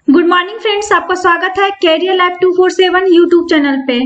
Good morning friends, आपका स्वागत है कैरियर लैब 247 यूट्यूब चैनल पे।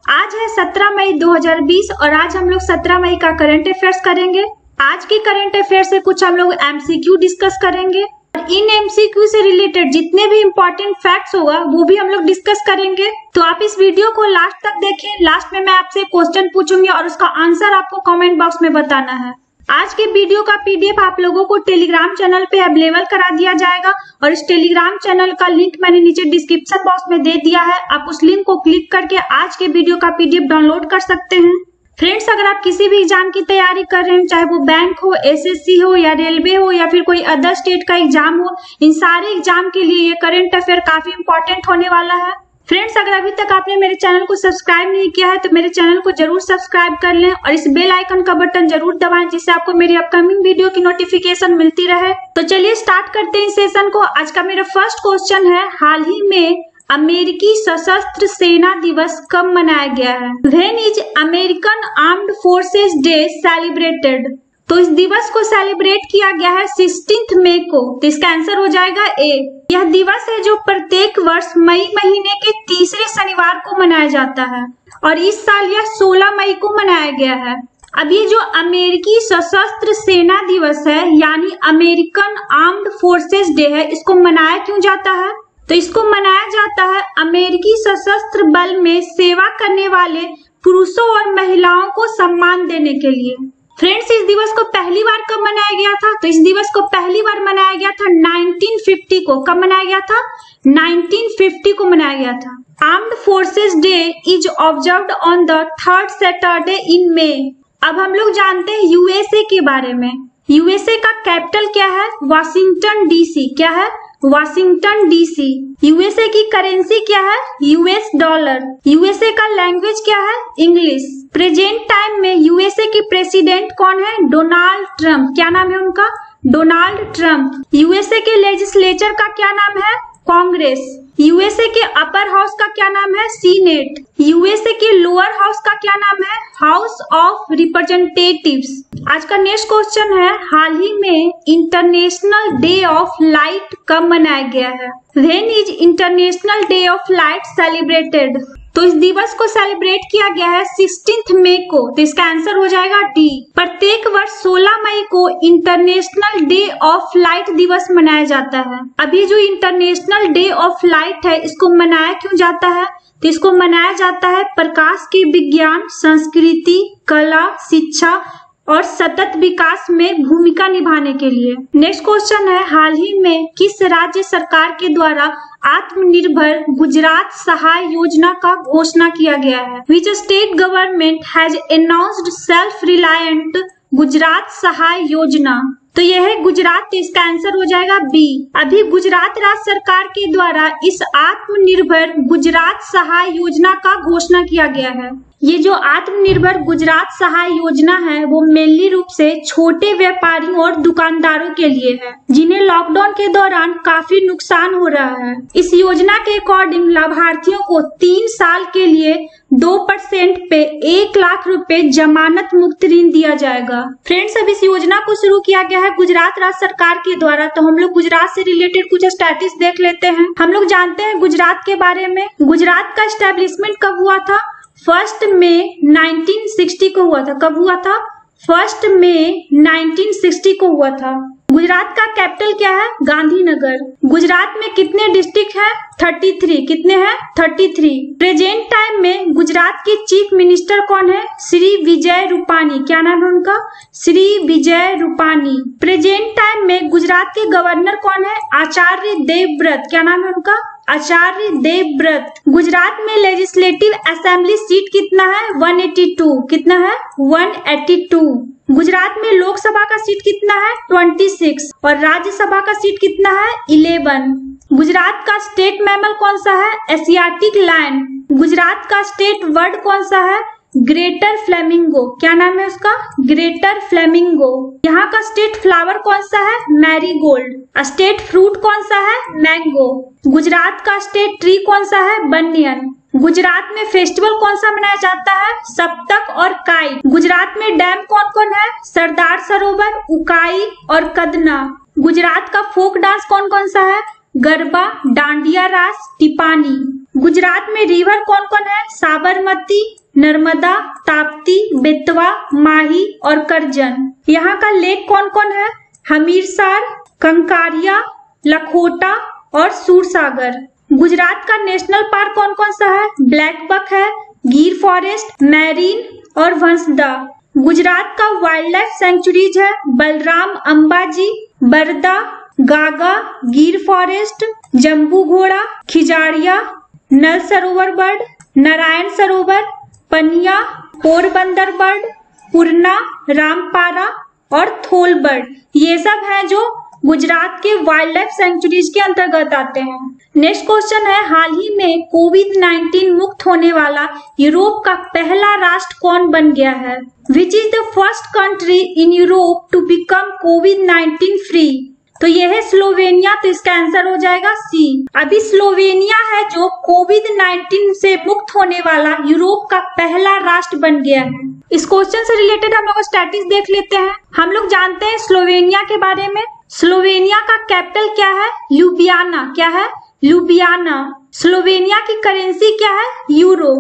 आज है 17 मई 2020 और आज हम लोग 17 मई का करंट अफेयर्स करेंगे। आज के करंट अफेयर्स से कुछ हम लोग एमसीक्यू डिस्कस करेंगे और इन एमसीक्यू से रिलेटेड जितने भी इम्पोर्टेंट फैक्ट्स होगा वो भी हम लोग डिस्कस करेंगे। तो आप इस वीडियो को लास्ट तक देखें। लास्ट में मैं आपसे क्वेश्चन पूछूंगी और उसका आंसर आपको कमेंट बॉक्स में बताना है। आज के वीडियो का पीडीएफ आप लोगों को टेलीग्राम चैनल पे अवेलेबल करा दिया जाएगा और इस टेलीग्राम चैनल का लिंक मैंने नीचे डिस्क्रिप्शन बॉक्स में दे दिया है। आप उस लिंक को क्लिक करके आज के वीडियो का पीडीएफ डाउनलोड कर सकते हैं। फ्रेंड्स, अगर आप किसी भी एग्जाम की तैयारी कर रहे हैं, चाहे वो बैंक हो, एसएससी हो या रेलवे हो या फिर कोई अदर स्टेट का एग्जाम हो, इन सारे एग्जाम के लिए ये करंट अफेयर काफी इंपॉर्टेंट होने वाला है। फ्रेंड्स, अगर अभी तक आपने मेरे चैनल को सब्सक्राइब नहीं किया है तो मेरे चैनल को जरूर सब्सक्राइब कर लें और इस बेल आइकन का बटन जरूर दबाएं जिससे आपको मेरी अपकमिंग वीडियो की नोटिफिकेशन मिलती रहे। तो चलिए स्टार्ट करते हैं इस सेशन को। आज का मेरा फर्स्ट क्वेश्चन है, हाल ही में अमेरिकी सशस्त्र सेना दिवस कब मनाया गया है? When is American armed forces day celebrated? तो इस दिवस को सेलिब्रेट किया गया है 16 मई को। तो इसका आंसर हो जाएगा ए। यह दिवस है जो प्रत्येक वर्ष मई महीने के तीसरे शनिवार को मनाया जाता है और इस साल यह 16 मई को मनाया गया है। अब ये जो अमेरिकी सशस्त्र सेना दिवस है यानी अमेरिकन आर्म्ड फोर्सेस डे है, इसको मनाया क्यों जाता है? तो इसको मनाया जाता है अमेरिकी सशस्त्र बल में सेवा करने वाले पुरुषों और महिलाओं को सम्मान देने के लिए। फ्रेंड्स, इस दिवस को पहली बार कब मनाया गया था? तो इस दिवस को पहली बार मनाया गया था 1950 को। कब मनाया गया था? 1950 को मनाया गया था। Armed forces day is observed on the third Saturday in May. अब हम लोग जानते हैं यूएसए के बारे में। यूएसए का कैपिटल क्या है? Washington DC. क्या है? Washington DC. यूएसए की करेंसी क्या है? US dollar. यूएसए का लैंग्वेज क्या है? इंग्लिश। प्रेजेंट टाइम में यूएसए के प्रेसिडेंट कौन है? Donald Trump. क्या नाम है उनका? Donald Trump. यूएसए के लेजिस्लेचर का क्या नाम है? कांग्रेस। यूएसए के अपर हाउस का क्या नाम है? सीनेट। यूएसए के लोअर हाउस का क्या नाम है? House of representatives. आज का नेक्स्ट क्वेश्चन है, हाल ही में इंटरनेशनल डे ऑफ लाइट कब मनाया गया है? When is international day of light celebrated? तो इस दिवस को सेलिब्रेट किया गया है 16 मई को। तो इसका आंसर हो जाएगा डी। प्रत्येक वर्ष 16 मई को इंटरनेशनल डे ऑफ लाइट दिवस मनाया जाता है। अभी जो इंटरनेशनल डे ऑफ लाइट है, इसको मनाया क्यों जाता है? तो इसको मनाया जाता है प्रकाश के विज्ञान, संस्कृति, कला, शिक्षा और सतत विकास में भूमिका निभाने के लिए। नेक्स्ट क्वेश्चन है, हाल ही में किस राज्य सरकार के द्वारा आत्मनिर्भर गुजरात सहाय योजना का घोषणा किया गया है? Which state government has announced self reliant Gujarat Sahay Yojana? तो यह है गुजरात। तो इसका आंसर हो जाएगा बी। अभी गुजरात राज्य सरकार के द्वारा इस आत्मनिर्भर गुजरात सहाय योजना का घोषणा किया गया है। ये जो आत्मनिर्भर गुजरात सहाय योजना है वो मेनली रूप से छोटे व्यापारियों और दुकानदारों के लिए है जिन्हें लॉकडाउन के दौरान काफी नुकसान हो रहा है। इस योजना के अकॉर्डिंग लाभार्थियों को 3 साल के लिए 2% पे 1 लाख रुपए जमानत मुक्त ऋण दिया जाएगा। फ्रेंड्स, अब इस योजना को शुरू किया गया है गुजरात राज्य सरकार के द्वारा। तो हम लोग गुजरात से रिलेटेड कुछ स्टैटिस्टिक्स देख लेते हैं। हम लोग जानते हैं गुजरात के बारे में। गुजरात का एस्टेब्लिशमेंट कब हुआ था? 1 मई 1960 को हुआ था। कब हुआ था? 1 मई 1960 को हुआ था। गुजरात का कैपिटल क्या है? गांधीनगर। गुजरात में कितने डिस्ट्रिक्ट है? 33। कितने हैं? 33। प्रेजेंट टाइम में गुजरात के चीफ मिनिस्टर कौन है? श्री विजय रूपानी। क्या नाम है उनका? श्री विजय रूपानी। प्रेजेंट टाइम में गुजरात के गवर्नर कौन है? आचार्य देवव्रत। क्या नाम है उनका? आचार्य देवव्रत। गुजरात में लेजिस्लेटिव असेंबली सीट कितना है? 182। कितना है? 182। गुजरात में लोकसभा का सीट कितना है? 26 और राज्यसभा का सीट कितना है? 11। गुजरात का स्टेट मैमल कौन सा है? Asiatic lion. गुजरात का स्टेट वर्ड कौन सा है? Greater flamingo. क्या नाम है उसका? Greater flamingo. यहाँ का स्टेट फ्लावर कौन सा है? मैरीगोल्ड। स्टेट फ्रूट कौन सा है? मैंगो। गुजरात का स्टेट ट्री कौन सा है? बनियन। गुजरात में फेस्टिवल कौन सा मनाया जाता है? सप्तक और काइट। गुजरात में डैम कौन कौन है? सरदार सरोवर, उकाई और कदना। गुजरात का फोक डांस कौन कौन सा है? गरबा, डांडिया रास, टिपानी। गुजरात में रिवर कौन कौन है? साबरमती, नर्मदा, ताप्ती, बेतवा, माही और करजन। यहाँ का लेक कौन कौन है? हमीरसार, कंकारिया, लखोटा और सूरसागर। गुजरात का नेशनल पार्क कौन कौन सा है? ब्लैक बक है, गिर फॉरेस्ट, मैरीन और वंसदा। गुजरात का वाइल्ड लाइफ सेंचुरीज है बलराम अंबाजी, बरदा, गागा, गिर फॉरेस्ट, जम्बू घोड़ा, खिजाड़िया, नल सरोवर बर्ड, नारायण सरोवर, पनिया, पोरबंदर बर्ड, पुरना, रामपारा और थोल बर्ड। ये सब हैं जो गुजरात के वाइल्ड लाइफ सेंचुरीज के अंतर्गत आते हैं। नेक्स्ट क्वेश्चन है, हाल ही में कोविड-19 मुक्त होने वाला यूरोप का पहला राष्ट्र कौन बन गया है? Which is the first country in Europe to become COVID free? तो यह है स्लोवेनिया, तो इसका आंसर हो जाएगा सी। अभी स्लोवेनिया है जो कोविड-19 से मुक्त होने वाला यूरोप का पहला राष्ट्र बन गया है। इस क्वेश्चन से रिलेटेड हम लोग स्टैटिस्टिक्स देख लेते हैं। हम लोग जानते हैं स्लोवेनिया के बारे में। स्लोवेनिया का कैपिटल क्या है? ल्यूबियाना। क्या है? ल्यूबियाना। स्लोवेनिया की करेंसी क्या है? यूरो।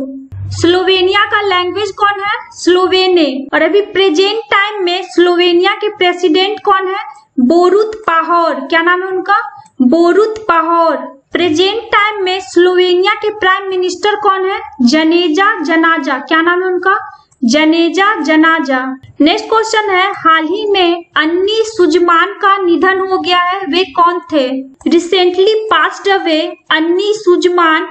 स्लोवेनिया का लैंग्वेज कौन है? स्लोवेने। और अभी प्रेजेंट टाइम में स्लोवेनिया के प्रेसिडेंट कौन है? बोरुत पाहोर। क्या नाम है उनका? बोरुत पाहोर। प्रेजेंट टाइम में स्लोवेनिया के प्राइम मिनिस्टर कौन है? जनेजा जनाजा। क्या नाम है उनका? जनेजा जनाजा। नेक्स्ट क्वेश्चन है, हाल ही में अन्नी सुजमान का निधन हो गया है, वे कौन थे? रिसेंटली पास्ड अवे अन्नी सुजमान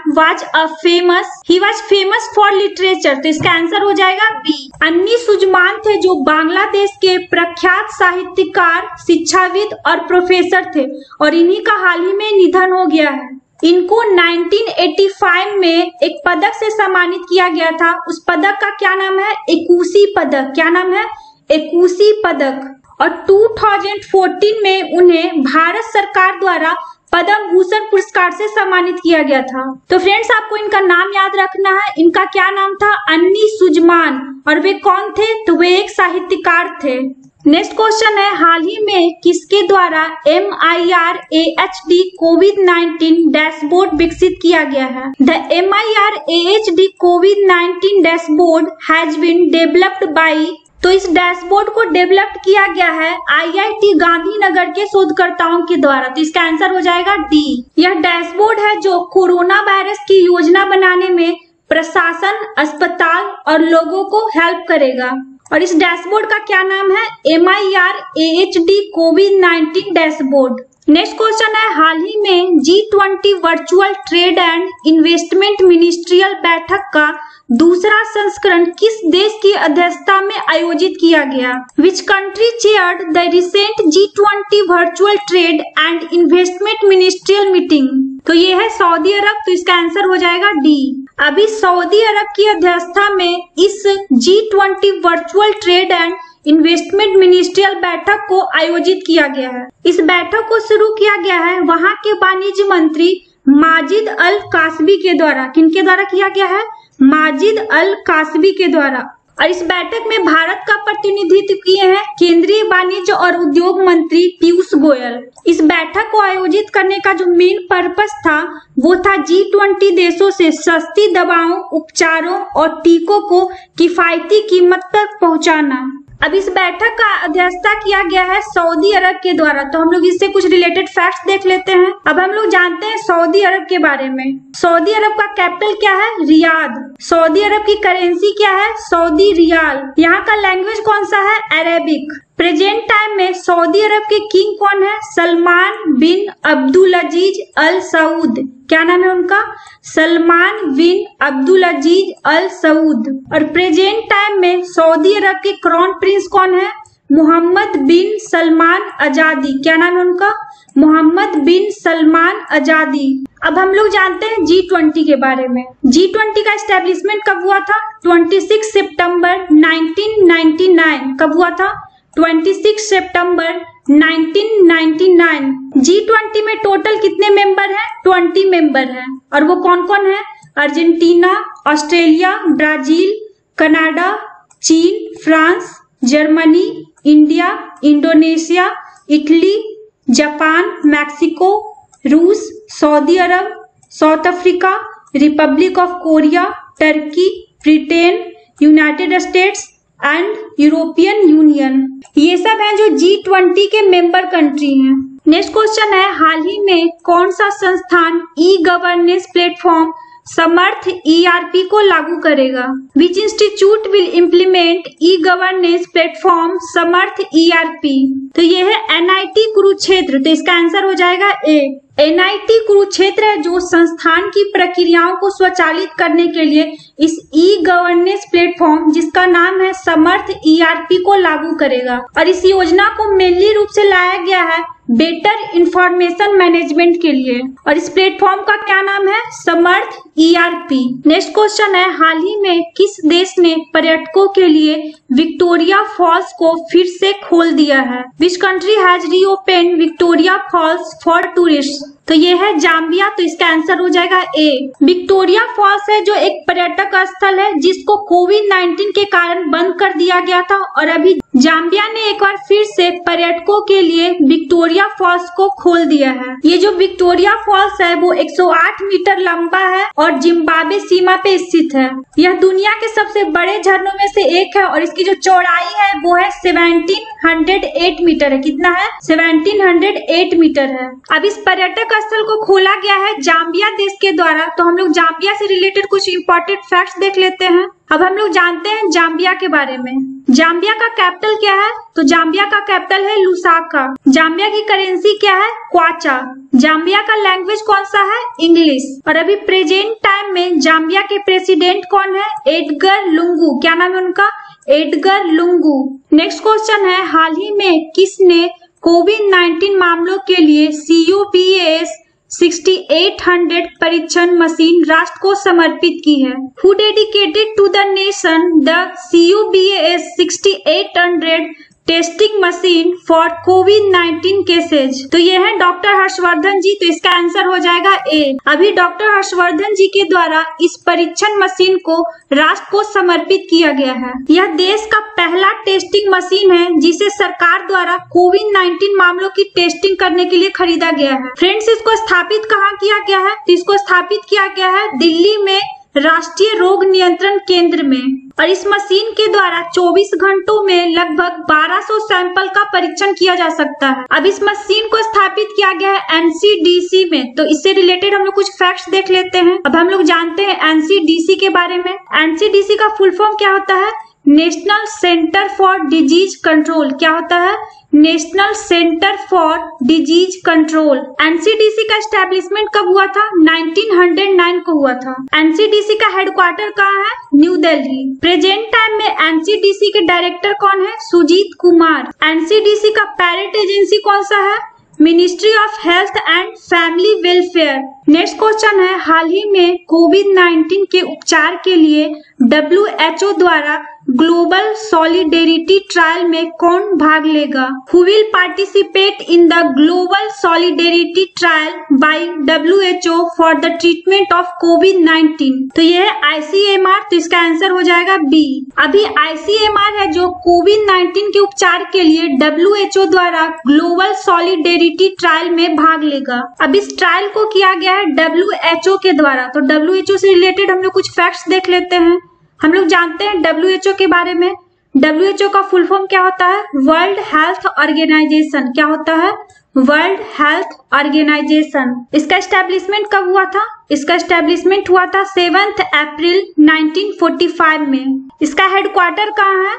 he was famous for literature. तो इसका आंसर हो जाएगा बी। अन्नी सुजमान थे जो बांग्लादेश के प्रख्यात साहित्यकार, शिक्षाविद और प्रोफेसर थे और इन्हीं का हाल ही में निधन हो गया है। इनको 1985 में एक पदक से सम्मानित किया गया था। उस पदक का क्या नाम है? एकुशी पदक। क्या नाम है? एकुशी पदक। और 2014 में उन्हें भारत सरकार द्वारा पद्म भूषण पुरस्कार से सम्मानित किया गया था। तो फ्रेंड्स, आपको इनका नाम याद रखना है। इनका क्या नाम था? अन्नी सुजमान। और वे कौन थे? तो वे एक साहित्यकार थे। नेक्स्ट क्वेश्चन है, हाल ही में किसके द्वारा MIR-AHD कोविड-19 डैशबोर्ड विकसित किया गया है? The MIR-AHD COVID dashboard has been developed by. तो इस डैशबोर्ड को डेवलप किया गया है IIT गांधीनगर के शोधकर्ताओं के द्वारा। तो इसका आंसर हो जाएगा डी। यह डैशबोर्ड है जो कोरोना वायरस की योजना बनाने में प्रशासन, अस्पताल और लोगों को हेल्प करेगा। और इस डैशबोर्ड का क्या नाम है? MIR-AHD COVID dashboard. Next question है, हाल ही में G20 virtual trade and investment ministerial बैठक का दूसरा संस्करण किस देश की अध्यक्षता में आयोजित किया गया? Which country chaired the recent G20 virtual trade and investment ministerial meeting? तो ये है सऊदी अरब। तो इसका आंसर हो जाएगा डी। अभी सऊदी अरब की अध्यक्षता में इस G20 virtual trade and investment ministerial बैठक को आयोजित किया गया है। इस बैठक को शुरू किया गया है वहां के वाणिज्य मंत्री माजिद अल कासबी के द्वारा। किनके द्वारा किया गया है? माजिद अल कासबी के द्वारा। और इस बैठक में भारत का प्रतिनिधित्व किए हैं केंद्रीय वाणिज्य और उद्योग मंत्री पीयूष गोयल। इस बैठक को आयोजित करने का जो मेन पर्पस था वो था G20 देशों से सस्ती दवाओं, उपचारों और टीकों को किफायती कीमत तक पहुंचाना। अब इस बैठक का अध्यक्षता किया गया है सऊदी अरब के द्वारा। तो हम लोग इससे कुछ रिलेटेड फैक्ट्स देख लेते हैं। अब हम लोग जानते हैं सऊदी अरब के बारे में। सऊदी अरब का कैपिटल क्या है? रियाद। सऊदी अरब की करेंसी क्या है? Saudi riyal. यहाँ का लैंग्वेज कौन सा है? अरेबिक। प्रेजेंट टाइम में सऊदी अरब के किंग कौन है? सलमान बिन अब्दुल अजीज अल सऊद। क्या नाम है उनका? सलमान बिन अब्दुल अजीज अल सऊद। और प्रेजेंट टाइम में सऊदी अरब के क्राउन प्रिंस कौन है? मोहम्मद बिन सलमान आजादी। क्या नाम है उनका? मोहम्मद बिन सलमान आजादी। अब हम लोग जानते हैं G20 के बारे में। G20 का एस्टेब्लिशमेंट कब हुआ था? 26 सितंबर 1999। कब हुआ था? 26 सितंबर 1999। G20 में टोटल कितने मेंबर हैं? 20 मेंबर हैं। और वो कौन कौन है? अर्जेंटीना, ऑस्ट्रेलिया, ब्राजील, कनाडा, चीन, France, Germany, India, Indonesia, Italy, Japan, Mexico, रूस सऊदी अरब, South Africa, Republic of Korea, Turkey, Britain, United States and European Union. ये सब हैं जो G20 के मेंबर कंट्री हैं। नेक्स्ट क्वेश्चन है, हाल ही में कौन सा संस्थान e governance platform Samarth ERP को लागू करेगा? Which institute will implement e governance platform Samarth ERP? तो ये है NIT कुरुक्षेत्र। तो इसका आंसर हो जाएगा A। NIT कुरुक्षेत्र है जो संस्थान की प्रक्रियाओं को स्वचालित करने के लिए इस ई गवर्नेंस प्लेटफॉर्म जिसका नाम है समर्थ ERP को लागू करेगा। और इस योजना को मेनली रूप से लाया गया है बेटर इंफॉर्मेशन मैनेजमेंट के लिए। और इस प्लेटफॉर्म का क्या नाम है? समर्थ ERP। नेक्स्ट क्वेश्चन है, हाल ही में किस देश ने पर्यटकों के लिए विक्टोरिया फॉल्स को फिर से खोल दिया है? Which country has reopened Victoria Falls for tourist? तो ये है जाम्बिया। तो इसका आंसर हो जाएगा A। विक्टोरिया फॉल्स है जो एक पर्यटक स्थल है जिसको कोविड-19 के कारण बंद कर दिया गया था और अभी जाम्बिया ने एक बार फिर से पर्यटकों के लिए विक्टोरिया फॉल्स को खोल दिया है। ये जो विक्टोरिया फॉल्स है वो 108 मीटर लंबा है और जिम्बाब्वे सीमा पे स्थित है। यह दुनिया के सबसे बड़े झरनों में से एक है और इसकी जो चौड़ाई है वो है 1708 मीटर है। कितना है? 1708 मीटर है। अब इस पर्यटक स्थल को खोला गया है जाम्बिया देश के द्वारा। तो हम लोग जाम्बिया से रिलेटेड कुछ इंपॉर्टेंट फैक्ट्स देख लेते हैं। अब हम लोग जानते हैं जाम्बिया के बारे में। जाम्बिया का कैपिटल क्या है? तो जाम्बिया का कैपिटल है लुसाका। जाम्बिया की करेंसी क्या है? क्वाचा। जाम्बिया का लैंग्वेज कौन सा है? इंग्लिश। और अभी प्रेजेंट टाइम में जाम्बिया के प्रेसिडेंट कौन है? Edgar Lungu. क्या नाम है उनका? Edgar Lungu. नेक्स्ट क्वेश्चन है, हाल ही में किसने कोविड-19 मामलों के लिए CUBAS 6800 परीक्षण मशीन राष्ट्र को समर्पित की है? Who dedicated to the nation the CUBAS 6800 testing machine for covid cases? तो ये है डॉक्टर हर्षवर्धन जी। तो इसका आंसर हो जाएगा A। अभी डॉक्टर हर्षवर्धन जी के द्वारा इस परीक्षण मशीन को राष्ट्र को समर्पित किया गया है। यह देश का पहला टेस्टिंग मशीन है जिसे सरकार द्वारा कोविड-19 मामलों की टेस्टिंग करने के लिए खरीदा गया है। फ्रेंड्स, इसको स्थापित कहाँ किया गया है? तो इसको स्थापित किया गया है दिल्ली में राष्ट्रीय रोग नियंत्रण केंद्र में। और इस मशीन के द्वारा 24 घंटों में लगभग 1200 सैंपल का परीक्षण किया जा सकता है। अब इस मशीन को स्थापित किया गया है NCDC में। तो इससे रिलेटेड हम लोग कुछ फैक्ट्स देख लेते हैं। अब हम लोग जानते हैं NCDC के बारे में। NCDC का फुल फॉर्म क्या होता है? National centre for disease control. क्या होता है? National centre for disease control. NCDC का एस्टेब्लिशमेंट कब हुआ था? 1909 को हुआ था। NCDC का हेडक्वार्टर कहाँ है? न्यू दिल्ली। प्रेजेंट टाइम में NCDC के डायरेक्टर कौन है? सुजीत कुमार। NCDC का पेरेंट एजेंसी कौन सा है? Ministry of health and family welfare. Next question है, हाल ही में कोविड-19 के उपचार के लिए WHO द्वारा ग्लोबल सॉलिडेरिटी ट्रायल में कौन भाग लेगा? Who will participate in the global solidarity trial by WHO for the treatment of COVID-19? तो ये है ICMR। तो इसका आंसर हो जाएगा B। अभी ICMR है जो कोविड-19 के उपचार के लिए WHO द्वारा ग्लोबल सॉलिडेरिटी ट्रायल में भाग लेगा। अब इस ट्रायल को किया गया है WHO के द्वारा। तो WHO से रिलेटेड हम लोग कुछ फैक्ट्स देख लेते हैं। हम लोग जानते हैं WHO के बारे में। WHO का फुल फॉर्म क्या होता है? World Health Organization. क्या होता है? World Health Organization. इसका एस्टेब्लिशमेंट कब हुआ था? इसका एस्टेब्लिशमेंट हुआ था 7 अप्रैल 1945 में। इसका हेडक्वार्टर कहाँ है?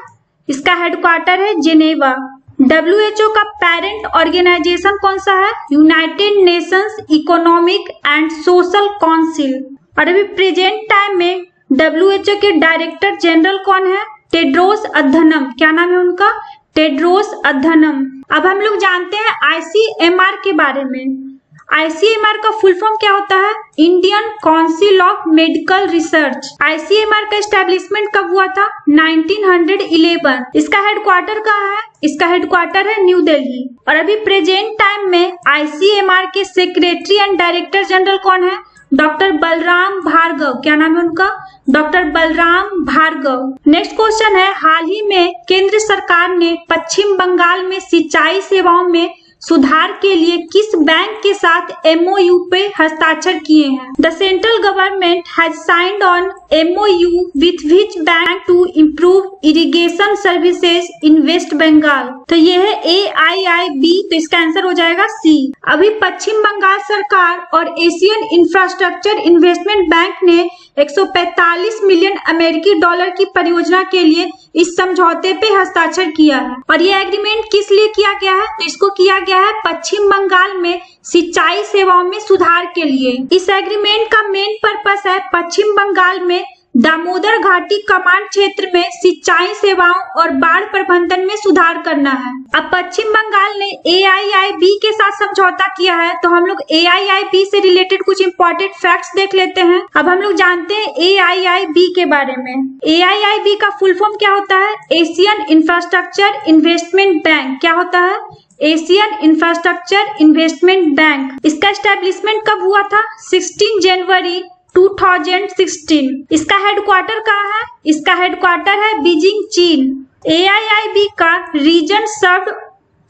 इसका हेडक्वार्टर है जेनेवा। WHO का पेरेंट ऑर्गेनाइजेशन कौन सा है? United Nations economic and social council. और अभी प्रेजेंट टाइम में WHO के डायरेक्टर जनरल कौन है? टेड्रोस अधनम। क्या नाम है उनका? टेड्रोस अधनम। अब हम लोग जानते हैं ICMR के बारे में। ICMR का फुल फॉर्म क्या होता है? Indian council of medical research. ICMR का एस्टेब्लिशमेंट कब हुआ था? 1911। इसका हेडक्वार्टर कहाँ है? इसका हेडक्वार्टर है न्यू दिल्ली। और अभी प्रेजेंट टाइम में ICMR के सेक्रेटरी एंड डायरेक्टर जनरल कौन है? डॉक्टर बलराम भार्गव। क्या नाम है उनका? Doctor Balram Bhargava. Next question है, हाल ही में केंद्र सरकार ने पश्चिम बंगाल में सिंचाई सेवाओं में सुधार के लिए किस बैंक के साथ MOU पे हस्ताक्षर किए हैं? The central government has signed on MOU with which bank to improve irrigation services in West Bengal. तो ये है AIIB, तो इसका आंसर हो जाएगा C। अभी पश्चिम बंगाल सरकार और एशियन इंफ्रास्ट्रक्चर इन्वेस्टमेंट बैंक ने 145 मिलियन अमेरिकी डॉलर की परियोजना के लिए इस समझौते पे हस्ताक्षर किया है। और ये एग्रीमेंट किस लिए किया गया है? तो इसको किया गया है पश्चिम बंगाल में सिंचाई सेवाओं में सुधार के लिए। इस एग्रीमेंट का मेन पर्पस है पश्चिम बंगाल में दामोदर घाटी कमांड क्षेत्र में सिंचाई सेवाओं और बाढ़ प्रबंधन में सुधार करना है। अब पश्चिम बंगाल ने AIIB के साथ समझौता किया है, तो हम लोग AIIB से रिलेटेड कुछ इंपॉर्टेंट फैक्ट्स देख लेते हैं। अब हम लोग जानते हैं AIIB के बारे में। AIIB का फुल फॉर्म क्या होता है? Asian infrastructure investment bank. क्या होता है? Asian infrastructure investment bank. इसका एस्टेब्लिशमेंट कब हुआ था? 16 जनवरी 2016। इसका हेडक्वार्टर कहाँ है? इसका हेडक्वार्टर है बीजिंग, चीन। AIIB का रीजन सर्व्ड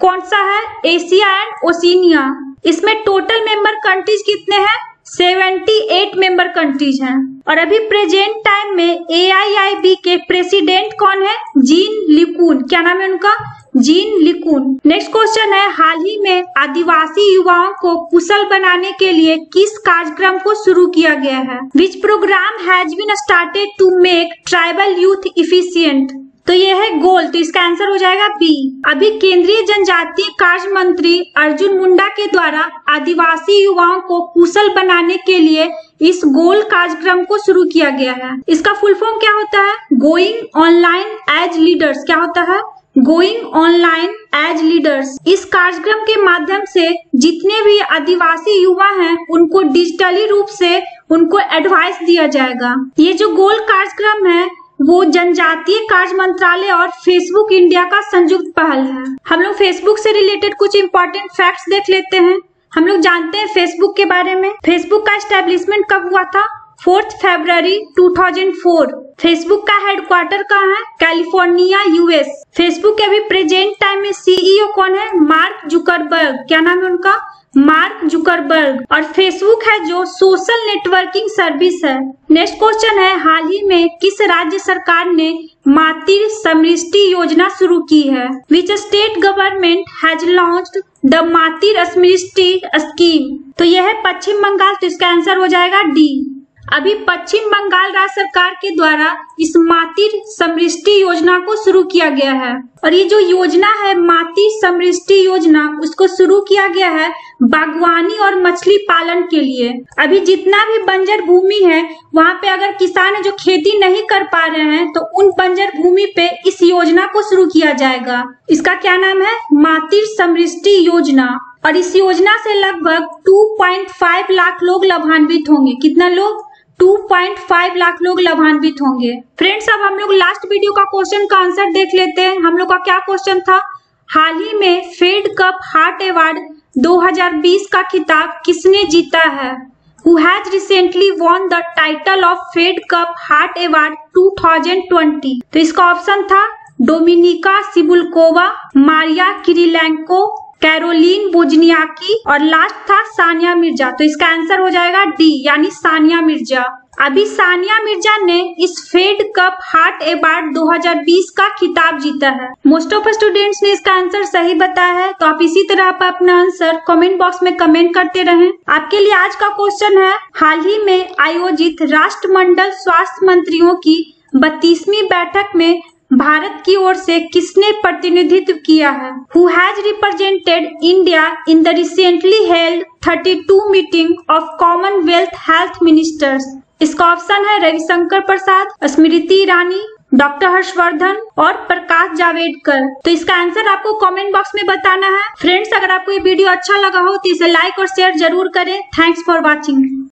कौन सा है? Asia and Oceania. इसमें टोटल मेंबर कंट्रीज कितने हैं? 78 मेंबर कंट्रीज हैं। और अभी प्रेजेंट टाइम में AIIB के प्रेसिडेंट कौन है? जीन लिकुन। क्या नाम है उनका? जीन लिकुन। नेक्स्ट क्वेश्चन है, हाल ही में आदिवासी युवाओं को कुशल बनाने के लिए किस कार्यक्रम को शुरू किया गया है? Which program has been started to make tribal youth efficient? तो ये है गोल, तो इसका आंसर हो जाएगा B। अभी केंद्रीय जनजातीय कार्य मंत्री अर्जुन मुंडा के द्वारा आदिवासी युवाओं को कुशल बनाने के लिए इस गोल कार्यक्रम को शुरू किया गया है। इसका फुल फॉर्म क्या होता है? Going online as leaders. क्या होता है? Going online as leaders. इस कार्यक्रम के माध्यम से जितने भी आदिवासी युवा हैं उनको डिजिटली रूप से उनको एडवाइस दिया जाएगा। ये जो गोल कार्यक्रम है वो जनजातीय कार्य मंत्रालय और फेसबुक इंडिया का संयुक्त पहल है। हम लोग फेसबुक से रिलेटेड कुछ इंपॉर्टेंट फैक्ट्स देख लेते हैं। हम लोग जानते हैं फेसबुक के बारे में। फेसबुक का एस्टेब्लिशमेंट कब हुआ था? 4 फरवरी 2004। फेसबुक का हेडक्वार्टर कहाँ है? California, US। फेसबुक के अभी प्रेजेंट टाइम में CEO कौन है? Mark Zuckerberg. क्या नाम है उनका? Mark Zuckerberg. और फेसबुक है जो सोशल नेटवर्किंग सर्विस है। नेक्स्ट क्वेश्चन है, हाल ही में किस राज्य सरकार ने मातृ समृद्धि योजना शुरू की है? Which state government has launched the मातृ समृद्धि स्कीम? तो यह है पश्चिम बंगाल, तो इसका आंसर हो जाएगा D। अभी पश्चिम बंगाल राज्य सरकार के द्वारा इस मातृ समृद्धि योजना को शुरू किया गया है। और ये जो योजना है मातृ समृद्धि योजना, उसको शुरू किया गया है बागवानी और मछली पालन के लिए। अभी जितना भी बंजर भूमि है वहाँ पे अगर किसान जो खेती नहीं कर पा रहे हैं तो उन बंजर भूमि पे इस योजना को शुरू किया जाएगा। इसका क्या नाम है? मातृ समृद्धि योजना। और इस योजना से लगभग 2.5 लाख लोग लाभान्वित होंगे। कितना लोग? 2.5 लाख लोग लाभान्वित होंगे। फ्रेंड्स, अब हम लोग लास्ट वीडियो का क्वेश्चन का आंसर देख लेते हैं। हम लोग का क्या क्वेश्चन था? हाल ही में फेड कप हार्ट अवार्ड 2020 का खिताब किसने जीता है? Who has recently won the title of Fed Cup Heart Award 2020? तो इसका ऑप्शन था Dominica सिबुल्कोवा, Maria Kirilenko, Caroline Wozniacki और लास्ट था सानिया मिर्जा। तो इसका आंसर हो जाएगा D, यानी सानिया मिर्जा। अभी सानिया मिर्जा ने इस फेड कप हार्ट अवार्ड 2020 का खिताब जीता है। मोस्ट ऑफ स्टूडेंट्स ने इसका आंसर सही बताया है, तो आप इसी तरह आप अपना आंसर कमेंट बॉक्स में कमेंट करते रहें। आपके लिए आज का क्वेश्चन है, हाल ही में आयोजित राष्ट्रमंडल स्वास्थ्य मंत्रियों की 32वीं बैठक में भारत की ओर से किसने प्रतिनिधित्व किया है? Who has represented India in the recently held 32 meeting of Commonwealth Health Ministers? इसका ऑप्शन है रविशंकर प्रसाद, स्मृति ईरानी, डॉक्टर हर्षवर्धन और प्रकाश जावड़ेकर। तो इसका आंसर आपको कमेंट बॉक्स में बताना है। फ्रेंड्स, अगर आपको ये वीडियो अच्छा लगा हो तो इसे लाइक और शेयर जरूर करें। Thanks for watching.